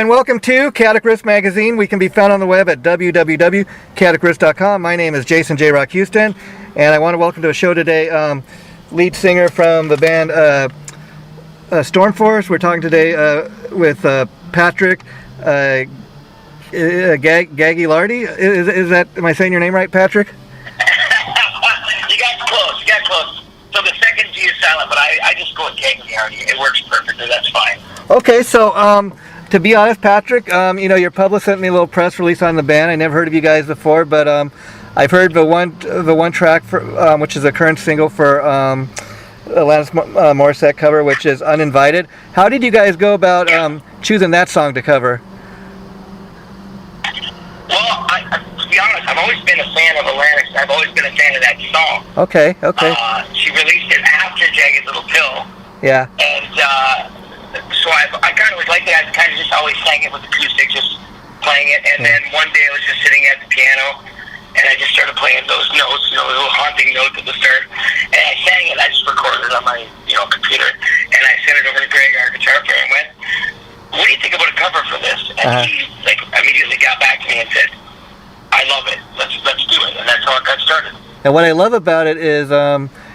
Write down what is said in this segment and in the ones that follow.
and welcome to Chaotic Riffs Magazine. We can be found on the web at www.chaoticriffs.com. My name is Jason J. Rock Houston, and I want to welcome to a show today lead singer from the band Storm Force. We're talking today with Patrick Gagilardi. Is that, am I saying your name right, Patrick? You got close. So the second G is silent, but I just go with Gagilardi. It works perfectly, that's fine. Okay, so to be honest, Patrick, your publicist sent me a little press release on the band. I never heard of you guys before, but I've heard the one track for, which is a current single for Alanis Morissette cover, which is Uninvited. How did you guys go about choosing that song to cover? Well, to be honest, I've always been a fan of Alanis. I've always been a fan of that song. Okay. She released it after Jagged Little Pill. Yeah. And so I kind of was like that. I kind of just always sang it with acoustic, just playing it. And then one day I was just sitting at the piano, and I just started playing those notes, the little haunting notes at the start. And I sang it. I just recorded it on my, computer, and I sent it over to Greg, our guitar player, and went, "What do you think about a cover for this?" And he immediately got back to me and said, "I love it. Let's do it." And that's how it got started. And what I love about it is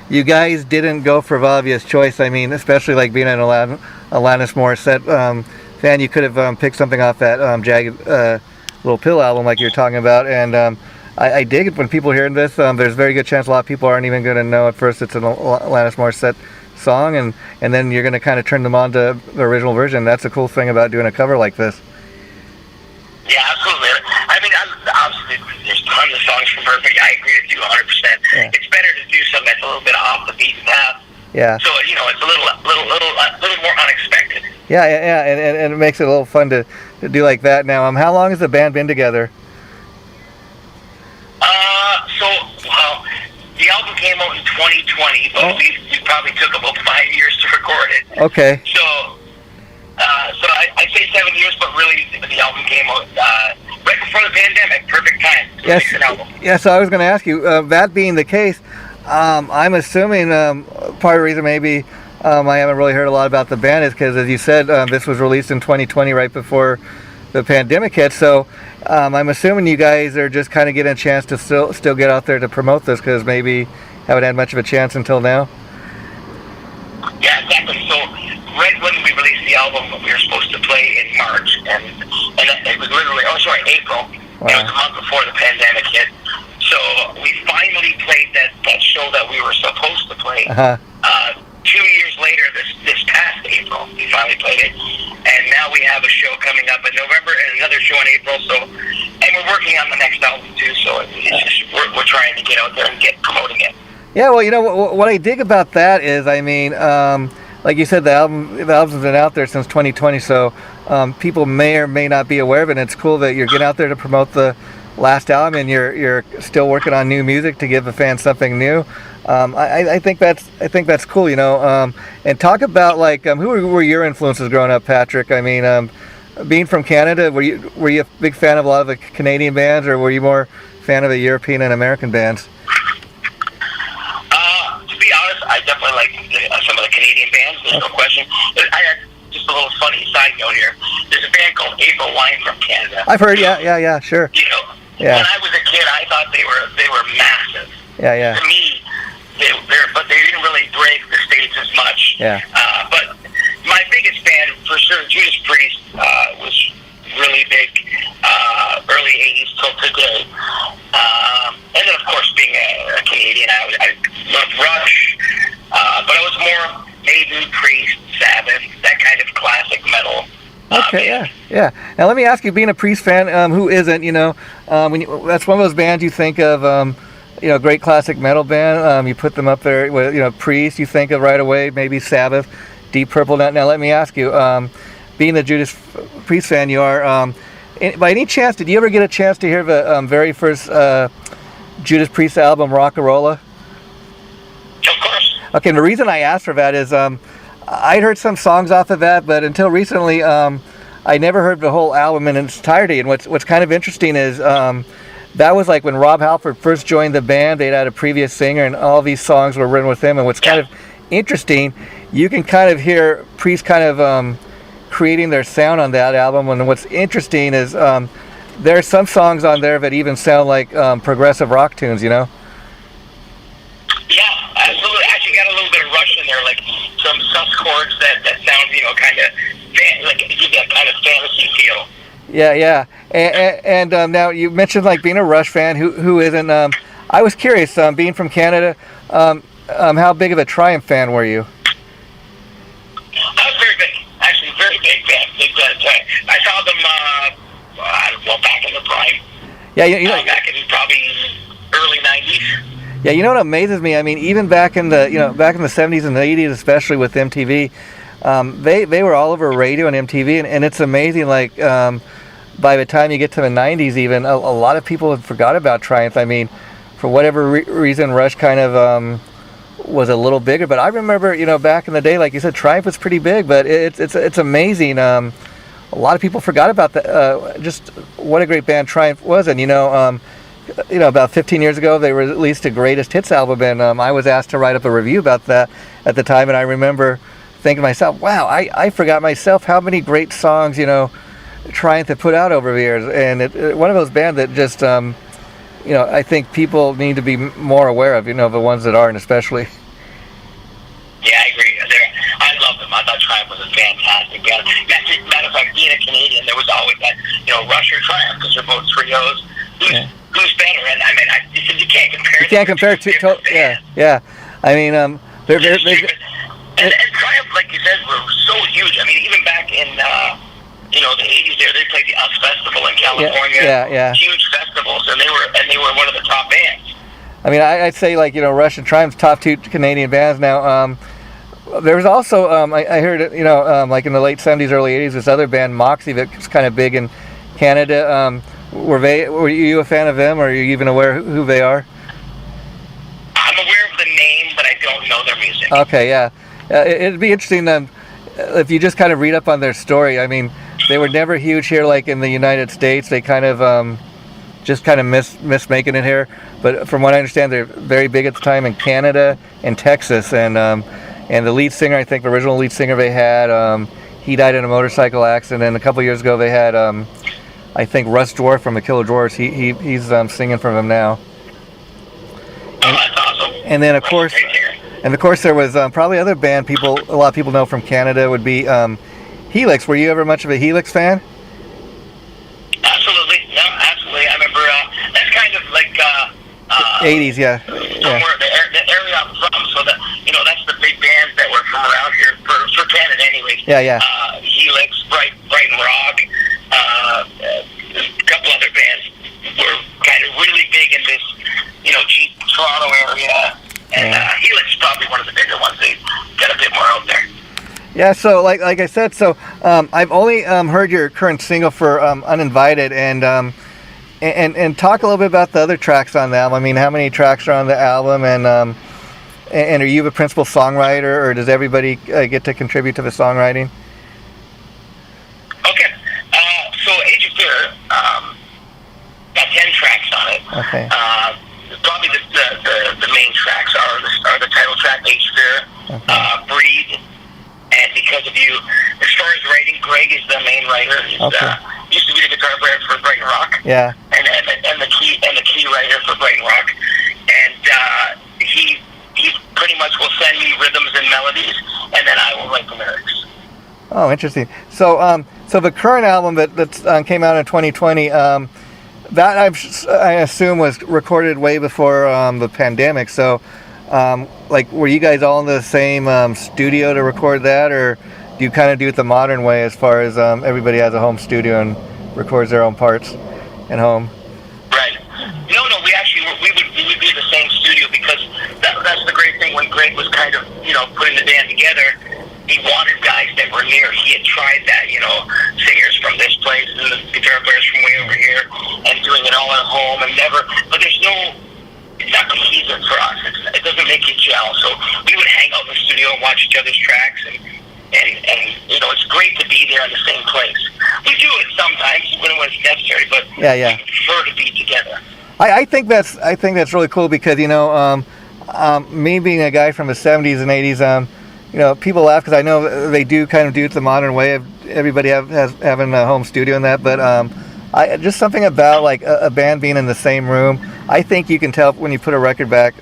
you guys didn't go for obvious choice. I mean, especially like being an Alanis Morissette fan, you could have picked something off that Jagged Little Pill album like you're talking about. And I dig it when people hear this. There's a very good chance a lot of people aren't even going to know at first it's an Alanis Morissette song, and then you're going to kind of turn them on to the original version. That's a cool thing about doing a cover like this. Yeah, absolutely. I mean, obviously, there's tons of songs from Perfect. I agree with you 100%. Yeah. It's better to do something that's a little bit off the beaten path. Yeah. So it's a little more unexpected. Yeah, and it makes it a little fun to do like that. Now, how long has the band been together? The album came out in 2020, but we probably took about 5 years to record it. Okay. So I'd say 7 years, but really the album came out right before the pandemic. Perfect time to release an album. Yeah, so I was going to ask you, that being the case, I'm assuming part of the reason maybe I haven't really heard a lot about the band is because, as you said, this was released in 2020 right before the pandemic hit. So I'm assuming you guys are just kind of getting a chance to still get out there to promote this because maybe haven't had much of a chance until now. Yeah, exactly. So right when we released the album, we were supposed to play in March, and it was literally, April. Wow. It was a month before the pandemic hit. So we finally played that show that we were supposed to play. 2 years later, this past April, we finally played it. And now we have a show coming up in November and another show in April. And we're working on the next album too. So it's just, we're trying to get out there and get promoting it. Yeah, well, what I dig about that is, I mean, like you said, the album's been out there since 2020, so people may or may not be aware of it. And it's cool that you're getting out there to promote the last album, and you're still working on new music to give the fans something new. I think that's cool, and talk about who were your influences growing up, Patrick? I mean, being from Canada, were you a big fan of a lot of the Canadian bands, or were you more fan of the European and American bands? To be honest, I definitely like some of the Canadian bands. There's no question. I had just a little funny side note here. There's a band called April Wine from Canada. I've heard, yeah, sure. When I was a kid, I thought they were massive. Yeah. To me, but they didn't really break the States as much. Yeah. But my biggest fan, for sure, Judas Priest was really big, early 80s till today. And then, of course, being a Canadian, I loved Rush. But I was more Maiden, Priest, Sabbath, that kind of classic metal. Okay, yeah. Now let me ask you, being a Priest fan, who isn't? That's one of those bands you think of. Great classic metal band. You put them up there with, Priest, you think of right away, maybe Sabbath, Deep Purple. Now let me ask you, being a Judas Priest fan you are, by any chance, did you ever get a chance to hear the very first Judas Priest album, Rock-a-Rolla? Of course. Okay, and the reason I asked for that is I'd heard some songs off of that, but until recently I never heard the whole album in its entirety. And what's kind of interesting is that was like when Rob Halford first joined the band. They'd had a previous singer, and all these songs written with him. And what's kind of interesting, you can kind of hear Priest kind of creating their sound on that album. And what's interesting is there are some songs on there that even sound like progressive rock tunes, you know? Yeah, absolutely. Actually got a little bit of Rush in there, like some sus chords that sound, you know, kind of like give that kind of fantasy feel. Yeah. And now you mentioned like being a Rush fan. Who isn't? I was curious, being from Canada, how big of a Triumph fan were you? I was very big, actually, very big fan. I saw them, back in the prime. Yeah, you know, back in probably early '90s. Yeah, you know what amazes me? I mean, even back in the 70s and the 80s, especially with MTV, they were all over radio and MTV, and it's amazing. Like by the time you get to the 90s, even a lot of people had forgot about Triumph. I mean, for whatever reason, Rush kind of was a little bigger. But I remember, you know, back in the day, like you said, Triumph was pretty big. But it's amazing. A lot of people forgot about that. Just what a great band Triumph was, and you know, about 15 years ago, they released a greatest hits album, and I was asked to write up a review about that at the time. And I remember thinking to myself, wow, I forgot myself how many great songs, you know, Triumph had put out over the years. And one of those bands that just, you know, I think people need to be more aware of, you know, the ones that aren't, especially. Yeah, I agree. I love them. I thought Triumph was a fantastic band. Matter of fact, being a Canadian, there was always that, you know, Rush or Triumph, because they're both trios. Who's better? And I mean, you can't compare. You can't compare to yeah. I mean, they're and Triumph, like you said, were so huge. I mean, even back in you know, the '80s, they played the US Festival in California. Yeah. Huge festivals, and they were one of the top bands. I mean, I'd say, like, you know, Rush and Triumph's top two Canadian bands. Now, there was also I heard it, you know, like in the late '70s, early '80s, this other band Moxie that was kind of big in Canada. Were you a fan of them, or are you even aware who they are? I'm aware of the name, but I don't know their music. Okay, yeah. It'd be interesting if you just kind of read up on their story. I mean, they were never huge here, like in the United States. They kind of just kind of missed making it here. But from what I understand, they're very big at the time in Canada and Texas. And the lead singer, I think the original lead singer they had, he died in a motorcycle accident. And a couple years ago, they had I think Russ Dwarf from the Killer Dwarfs. He's singing for them now. That's awesome. And then of course there was probably other band a lot of people know from Canada would be Helix. Were you ever much of a Helix fan? Absolutely. No, absolutely. I remember that's kind of like 80s, yeah. Somewhere the area I'm from. So that, you know, that's the big bands that were from around here for Canada, anyways. Yeah. Helix, Brighton Rock. A couple other bands were kind of really big in this, you know, Toronto area, and Helix is probably one of the bigger ones. They got a bit more out there. Yeah, so like I said, so I've only heard your current single for Uninvited, and talk a little bit about the other tracks on the album. I mean, how many tracks are on the album, and are you the principal songwriter, or does everybody get to contribute to the songwriting? Okay. So Age of Fear got 10 tracks on it. Okay. Probably the main tracks are the title track, Age of Fear, okay. Breed, and Because of You. As far as writing, Greg is the main writer. He's, used to be the guitar player for Brighton Rock. Yeah. And the key writer for Brighton Rock. And he pretty much will send me rhythms and melodies, and then I will write the lyrics. Oh, interesting. So, so the current album that came out in 2020, that I assume was recorded way before the pandemic. So, like, were you guys all in the same studio to record that, or do you kind of do it the modern way, as far as everybody has a home studio and records their own parts at home? Right. No, we would be the same studio, because that's the great thing. When Greg was kind of, you know, putting the band together, he wanted guys that were near. He had tried that, you know, singers from this place and the guitar players from way over here, and doing it all at home, and but it's not cohesive for us. It doesn't make you gel. So we would hang out in the studio and watch each other's tracks, and you know, it's great to be there in the same place. We do it sometimes when it's necessary, but we prefer to be together. I think that's really cool, because, you know, me being a guy from the 70s and 80s, you know, people laugh because I know they do kind of do it the modern way of everybody having a home studio and that, but I just something about like a band being in the same room. I think you can tell when you put a record back,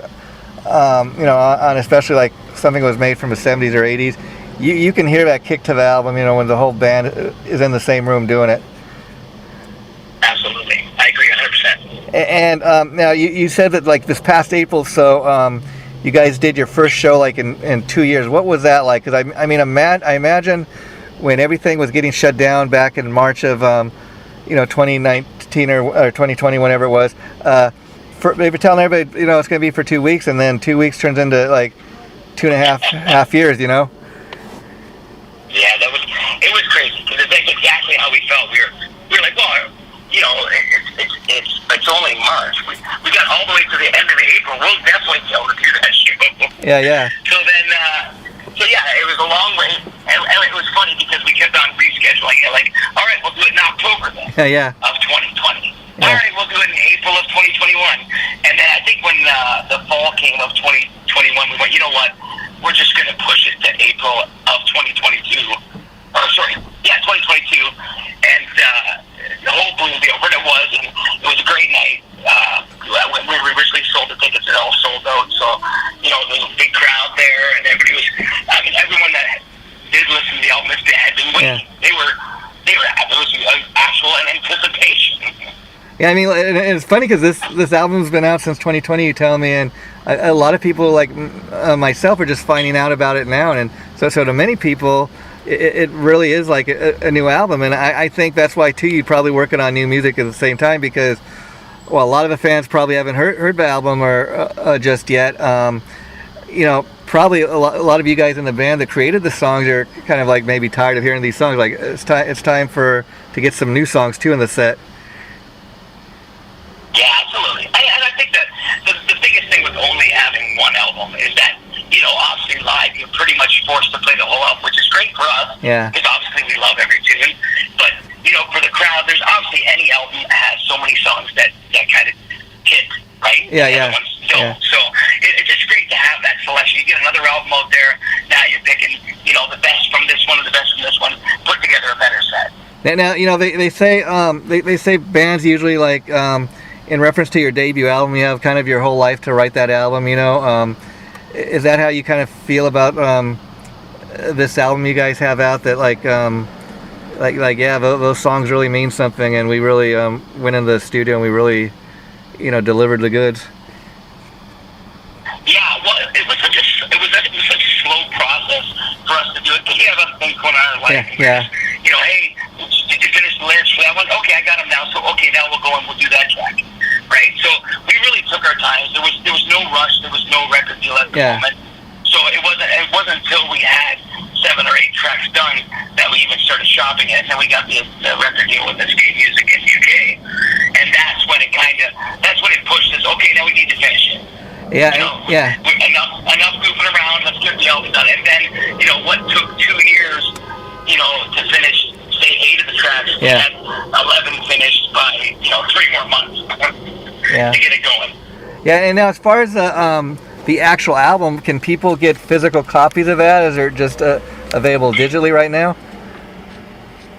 on especially like something that was made from the 70s or 80s. You can hear that kick to the album, when the whole band is in the same room doing it. Absolutely, I agree 100%. And now you said that like this past April, so you guys did your first show like in 2 years. What was that like? Because I imagine when everything was getting shut down back in March of 2019 or 2020, whenever it was. They were telling everybody, it's going to be for 2 weeks, and then 2 weeks turns into like 2.5 years. Yeah, it was crazy because that's exactly how we felt. We were like, well, it's only March. We got all the way to the end of April. We'll definitely be able to do that show. Yeah. So then, it was a long way, and it was funny because we kept on rescheduling it. Like, all right, we'll do it in October then. Of 2020. Yeah. All right, we'll do it in April of 2021. And then I think when the fall came of 2021, we went, you know what? We're just going to push it to April of 2022. 2022. And the whole blew the over. And it was a great night. When we originally sold the tickets, it all sold out. So, there was a big crowd there, and everybody was, everyone that did listen to the album had been waiting. Yeah. They were, it was actual anticipation. Yeah, it's funny because this album's been out since 2020, you tell me, and a lot of people like myself are just finding out about it now, and so to many people, it really is like a new album, and I think that's why too you're probably working on new music at the same time because, well, a lot of the fans probably haven't heard the album or just yet. Probably a lot of you guys in the band that created the songs are kind of like maybe tired of hearing these songs. Like it's time to get some new songs too in the set. Yeah, absolutely. And I think that the biggest thing with only having one album is that, obviously live, you're pretty much forced to play the whole album, which is great for us. Yeah. Because obviously we love every tune. But, for the crowd, there's obviously any album that has so many songs that kind of hit, right? Yeah. So it's just great to have that selection. You get another album out there, now you're picking, the best from this one and the best from this one, put together a better set. Now they say they say bands usually like in reference to your debut album, you have kind of your whole life to write that album. Is that how you kind of feel about this album you guys have out? That those songs really mean something, and we really went into the studio and we really delivered the goods. Yeah, well, it was such a slow process for us to do it because we have other things going on in life. Yeah. Hey, did you finish the lyrics for that one? Okay, I got them now. So okay, now we'll go and we'll do that track, right? So we really took our time. There was no rush. There was no record deal at the moment. So it wasn't until we had 7 or 8 tracks done that we even started shopping it, and then we got the record deal with Escape Music in UK, and that's when it pushed us. Okay, now we need to finish it. Enough goofing around. Let's get the album done. And then what took 2 years, to finish, say 8 of the tracks. We had 11 finished by 3 more months to get it going. Yeah, and now as far as the actual album, can people get physical copies of that? Is it just available digitally right now?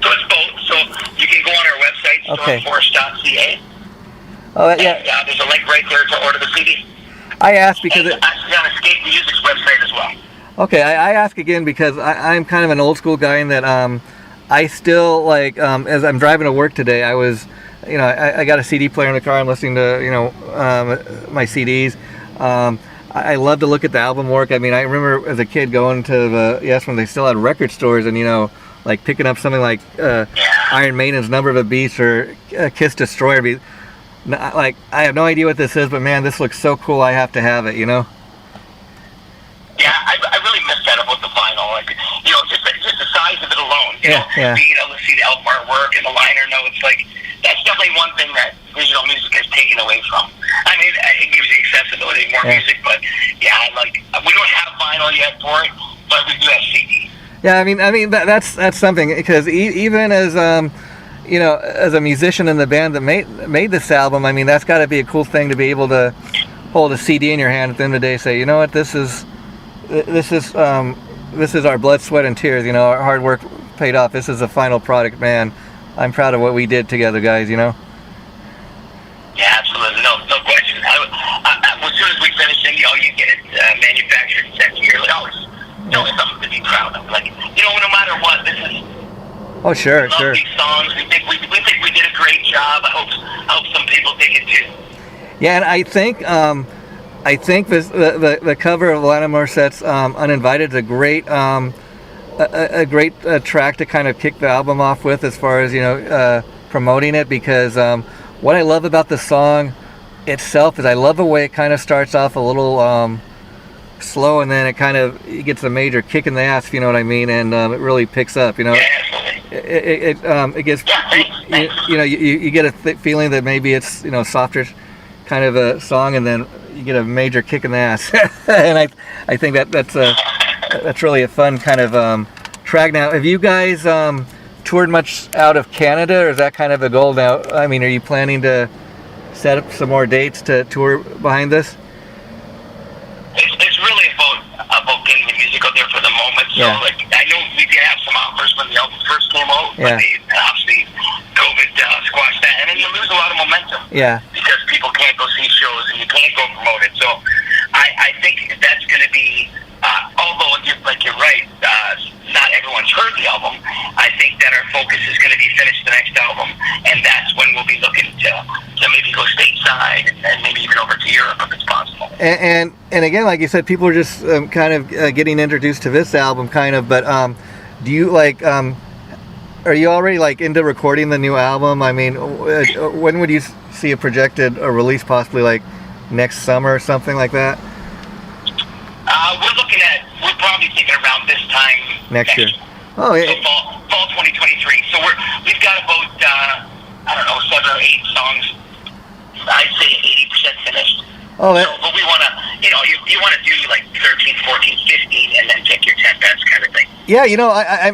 So it's both. So you can go on our website, Storm Force.10. Oh, there's a link right there to order the CD. I asked because it's actually on Escape Music's website as well. Okay, I ask again because I'm kind of an old school guy in that I still like as I'm driving to work today, I was I got a CD player in the car. I'm listening to my CDs. I love to look at the album work. I remember as a kid going to when they still had record stores and like picking up something like Iron Maiden's Number of the Beast or Kiss Destroyer. Like I have no idea what this is, but man, this looks so cool. I have to have it. Yeah, I really miss that about the vinyl. Like just the size of it alone. Being able to see the album artwork and the liner notes, like that's definitely one thing that digital music has taken away from. It gives you accessibility, more music, but we don't have vinyl yet for it, but we do have CD. Yeah, that's something because even as as a musician in the band that made this album, that's got to be a cool thing to be able to hold a CD in your hand at the end of the day. Say, you know what, this is our blood, sweat, and tears. Our hard work paid off. This is the final product, man. I'm proud of what we did together, guys. You know. Yeah, absolutely. No question. As soon as we finish it, you get it manufactured and sent to you. It's something to be proud of. No matter what, this is. Oh, sure, we love these songs. We think we did a great job. I hope some people dig it too. Yeah, and I think this, the cover of Alanis Morissette's "Uninvited" is a great track to kind of kick the album off with, as far as promoting it, because what I love about the song itself is I love the way it kind of starts off a little slow, and then it gets a major kick in the ass, if you know what I mean, and it really picks up. Yeah, it gets you get a feeling that maybe it's softer kind of a song, and then you get a major kick in the ass. And I think that's really a fun kind of track. Now, have you guys toured much out of Canada, or is that kind of a goal now? I mean, are you planning to set up some more dates to tour behind this? It's really about getting the music out there for the moment. So, I know we did have some offers when the album first came out, but obviously COVID squashed that, and then you lose a lot of momentum. Yeah. Because people can't go see shows and you can't go promote it. So, I think that's going to be, although you're right, not everyone's heard the album. I think that our focus is going to be finish the next album, and that's when we'll be looking to maybe go stateside and maybe even over to Europe if it's possible. And again, like you said, people are just kind of getting introduced to this album, kind of. But do you are you already into recording the new album? I mean, when would you see a projected release, possibly next summer or something like that? We're probably thinking around this time next year. Oh, yeah. So fall 2023. So we've got about 7 or 8 songs. I'd say 80% finished. Oh, but we want to, you want to do 13, 14, 15, and then take your 10 bets kind of thing. Yeah,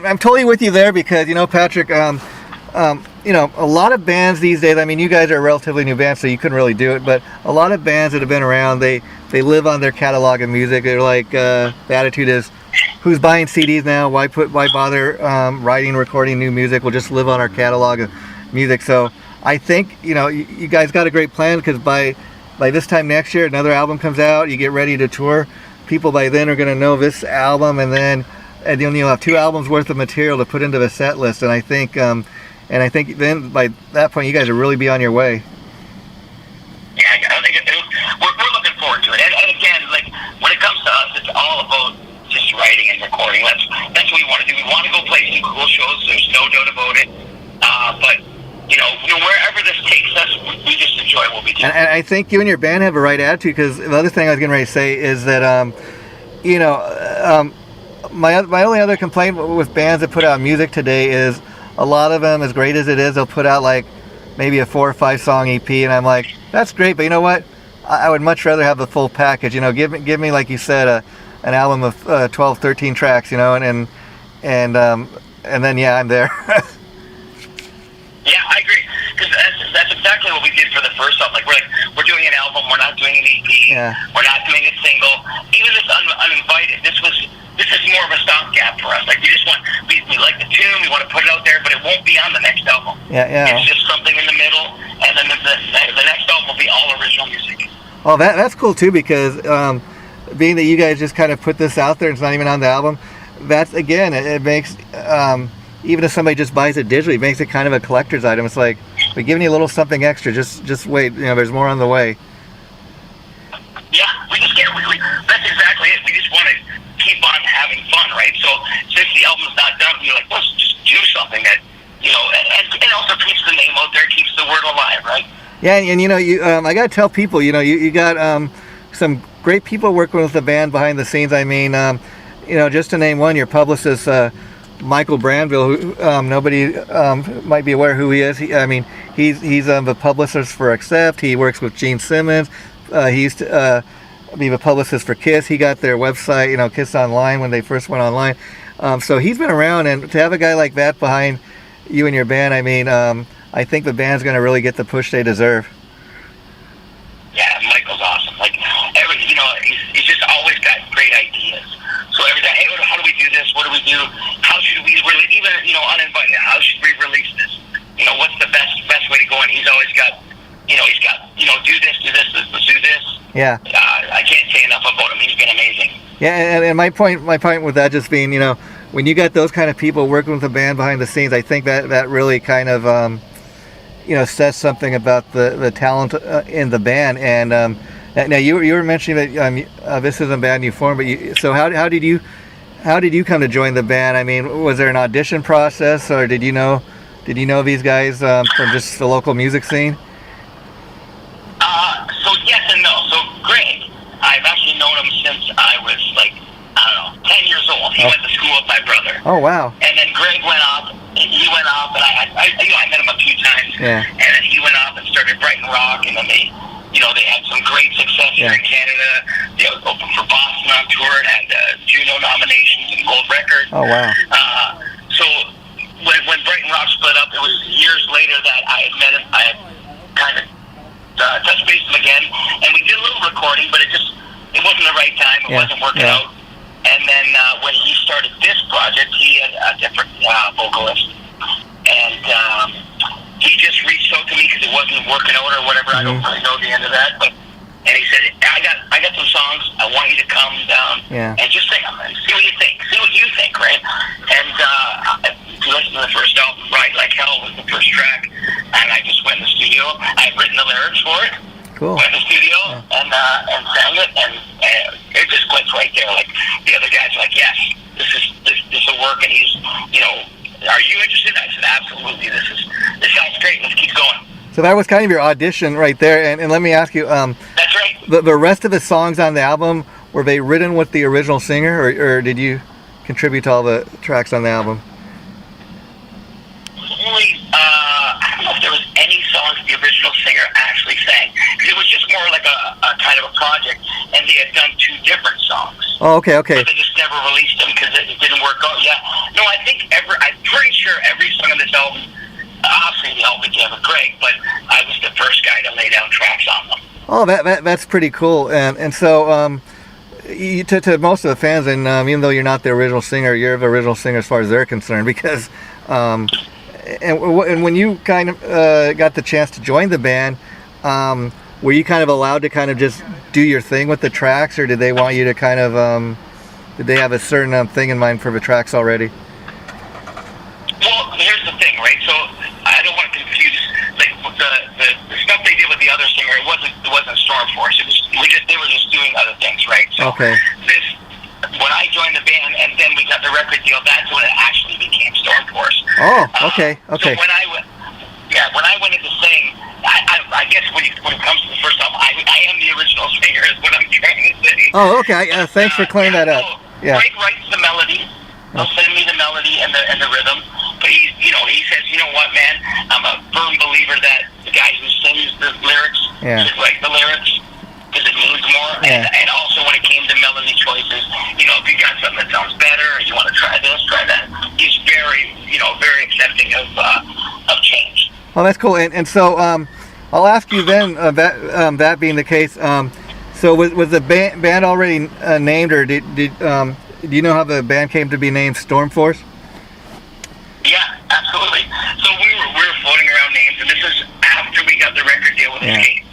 I'm totally with you there, because Patrick, a lot of bands these days. I mean, you guys are a relatively new band, so you couldn't really do it. But a lot of bands that have been around, they live on their catalog of music. They're the attitude is, who's buying CDs now? Why bother writing, recording new music? We'll just live on our catalog of music. So I think you guys got a great plan, because by this time next year, another album comes out. You get ready to tour. People by then are going to know this album, and then you'll have 2 albums worth of material to put into the set list. And I think then by that point, you guys will really be on your way. Yeah, I think we're looking forward to it. And again, when it comes to us, it's all about just writing and recording. That's what we want to do. We want to go play some cool shows. There's no doubt about it. But wherever this takes us, we just enjoy what we do. And I think you and your band have a right attitude, because the other thing I was getting ready to say is that my only other complaint with bands that put out music today is a lot of them, as great as it is, they'll put out maybe a 4 or 5 song EP, and I'm like, that's great, but you know what? I would much rather have the full package. Give me, like you said, an album of 12, 13 tracks, and then I'm there. Yeah, I agree, because that's exactly what we did for the first album. We're doing an album, we're not doing an EP, we're not doing a single. Even this Uninvited, this is more of a stopgap for us. We like the tune, we want to put it out there, but it won't be on the next album. Yeah. It's just something in the middle, and then the next album will be all original music. Oh, that's cool too, because being that you guys just kind of put this out there, it's not even on the album. That's, again, it makes even if somebody just buys it digitally, it makes it kind of a collector's item. It's like, we're giving you a little something extra. Just wait. There's more on the way. Yeah, we just can't. That's exactly it. We just want to keep on having fun, right? So since the album's not done, we're like, let's just do something that, and also keeps the name out there, keeps the word alive, right? Yeah, and I gotta tell people, you got some great people working with the band behind the scenes. I mean, just to name one, your publicist, Michael Brandville, who nobody might be aware who he is. He's the publicist for Accept. He works with Gene Simmons. He used to be the publicist for Kiss. He got their website, Kiss Online, when they first went online. So he's been around, and to have a guy like that behind you and your band, I think the band's going to really get the push they deserve. Yeah, Michael's awesome. He's just always got great ideas. So So every day, hey, how do we do this? What do we do? How should we even uninvited? How should we release this? What's the best way to go? And he's always got, do this, let's do this. Yeah. I can't say enough about him. He's been amazing. Yeah, and my point with that just being, when you got those kind of people working with the band behind the scenes, I think that really kind of, says something about the talent in the band. And now you were mentioning that this isn't a band you formed, but so how did you come to join the band? I mean, was there an audition process, or did you know these guys from just the local music scene? So yes and no. So Greg, I've actually known him since I was 10 years old. He went to school with my brother. Oh wow! And then Greg went off. He went off, and I met him a few times. Yeah. And then he went off and started Brighton Rock, and then they had some great success here in Canada. They opened for Boston on tour and had Juno nominations and gold record. Oh wow! So when Brighton Rock split up, it was years later that I had met him. I had kind of touched base with him again, and we did a little recording, but it wasn't the right time. It wasn't working out. And then when he started this project, he had a different vocalist, and he just reached out to me because it wasn't working out or whatever. I don't really know the end of that, and he said, I got some songs. I want you to come down and just sing them and see what you think. See what you think, right? And if you listen to the first album, Ride Like Hell was the first track, and I just went in the studio. I had written the lyrics for it. Cool. Went in the studio and sang it, and it just clicked right there. Like the other guys were like, yes, this will work, and he's, are you interested? I said, absolutely. This sounds great. Let's keep going. So that was kind of your audition right there, and let me ask you, that's right. The rest of the songs on the album, were they written with the original singer, or did you contribute to all the tracks on the album? I don't know if there was any songs the original singer actually sang. It was just more like a kind of a project, and they had done 2 different songs. Oh, okay. But they just never released them because it didn't work out. Yeah. No, I'm pretty sure every song on this album, obviously the album began with Greg, but I was the first guy to lay down tracks on them. Oh, that's pretty cool. And so to most of the fans, and even though you're not the original singer, you're the original singer as far as they're concerned, because and when you kind of got the chance to join the band, were you kind of allowed to kind of just do your thing with the tracks, or did they want you to kind of did they have a certain thing in mind for the tracks already? Well, here's the thing, right? So I don't want to confuse the stuff they did with the other singer. It wasn't Storm Force. They were just doing other things, right? So okay. When I joined the band and then we got the record deal, that's when it actually became Storm Force. Oh, okay. So when I went into sing, I guess when it comes to the first album, I am the original singer, is what I'm trying to say. Oh, okay. Thanks for clearing that up. Greg writes the melody. He'll send me the melody and the rhythm. But he says, you know what, man? I'm a firm believer that the guy who sings the lyrics should write the lyrics because it means more. And also when it came to melody choices, if you got something that sounds better, or you want to try this, try that. He's very accepting of change. Well, that's cool. And so I'll ask you then, that being the case, so was the band already named, or did do you know how the band came to be named Storm Force? Yeah, absolutely. So we were floating around names, and this is after we got the record deal with Skate.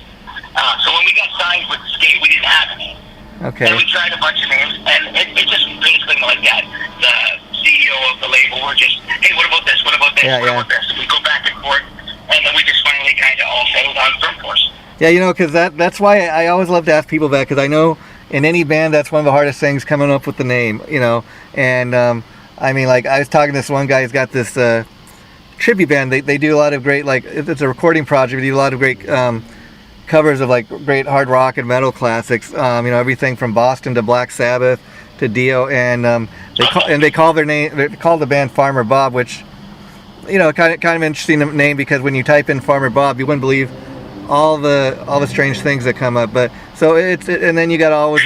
So when we got signed with Skate, we didn't have a name. Okay. And we tried a bunch of names, and it just basically like that. The CEO of the label were just, hey, what about this? What about this? What about this? And we go back and forth, and then we just finally kind of all settled on Storm Force. Yeah, because that's why I always love to ask people that, because I know in any band that's one of the hardest things, coming up with the name, and I mean, like, I was talking to this one guy who's got this tribute band. They do a lot of great, like, it's a recording project. They do a lot of great covers of like great hard rock and metal classics. Everything from Boston to Black Sabbath to Dio, and they call the band Farmer Bob, which kind of interesting name, because when you type in Farmer Bob, you wouldn't believe all the strange things that come up. But so and then you got to always,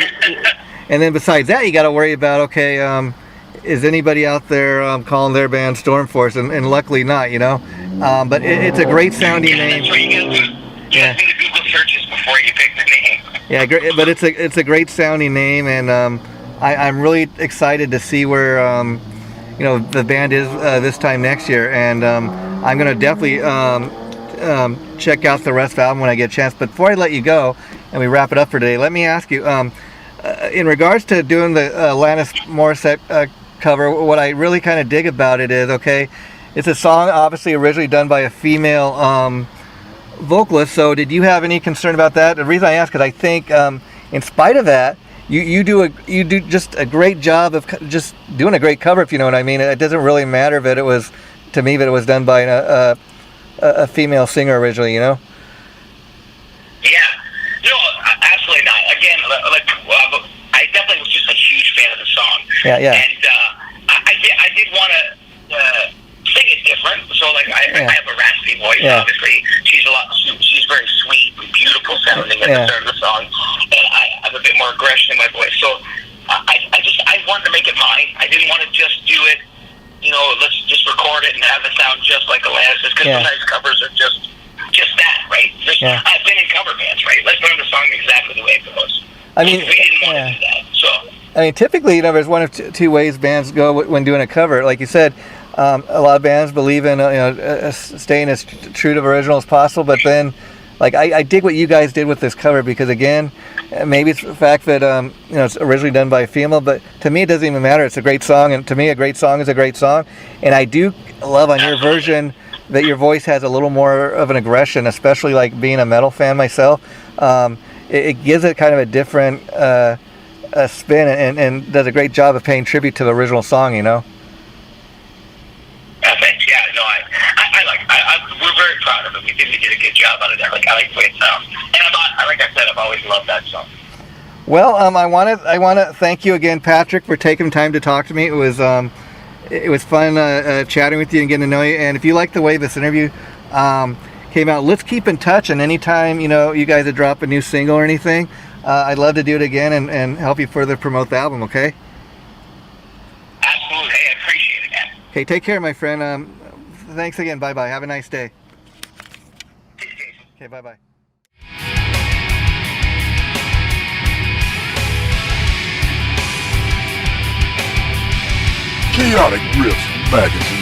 and then besides that, you got to worry about, okay, is anybody out there calling their band Storm Force? And luckily not, but it's a great sounding name. That's where you get to Google searches before you pick the name. Yeah, but it's a great sounding name, and I'm really excited to see where the band is this time next year, and I'm gonna definitely check out the rest of the album when I get a chance. But before I let you go and we wrap it up for today, let me ask you, in regards to doing the Alanis Morissette cover, what I really kind of dig about it is, okay, it's a song obviously originally done by a female vocalist. So did you have any concern about that? The reason I ask is I think in spite of that, you do just a great job of just doing a great cover, if you know what I mean. It doesn't really matter if it was, to me, that it was done by a female singer originally, you know? Yeah. No, absolutely not. Again, I definitely was just a huge fan of the song. Yeah. And I did want to sing it different. So I have a raspy voice. Yeah. Obviously, she's very sweet and beautiful sounding at the start of the song, and I have a bit more aggression in my voice. So I wanted to make it mine. I didn't want to just do it. Let's just record it and have it sound just like Alanis, because sometimes covers are just that, right? I've been in cover bands, right? Let's learn the song exactly the way it goes. I mean, we didn't want to do that. So I mean, typically, there's one of two ways bands go when doing a cover. Like you said, a lot of bands believe in staying as true to the original as possible. But then, I dig what you guys did with this cover, because again, maybe it's the fact that it's originally done by a female, but to me it doesn't even matter. It's a great song, and to me a great song is a great song. And I do love on your version that your voice has a little more of an aggression, especially being a metal fan myself. It gives it kind of a different spin, and does a great job of paying tribute to the original song, Thanks. Yeah, no, we're very proud of it. We did a good job on it. I like the way it sounds, and like I said, I've always loved that song. Well, I want to thank you again, Patrick, for taking time to talk to me. It was fun chatting with you and getting to know you. And if you like the way this interview came out, let's keep in touch. And anytime you guys would drop a new single or anything, I'd love to do it again and help you further promote the album. Okay? Absolutely. Hey, I appreciate it, man. Okay, take care, my friend. Thanks again. Bye-bye. Have a nice day. Okay, bye-bye. Chaotic Riffs Magazine.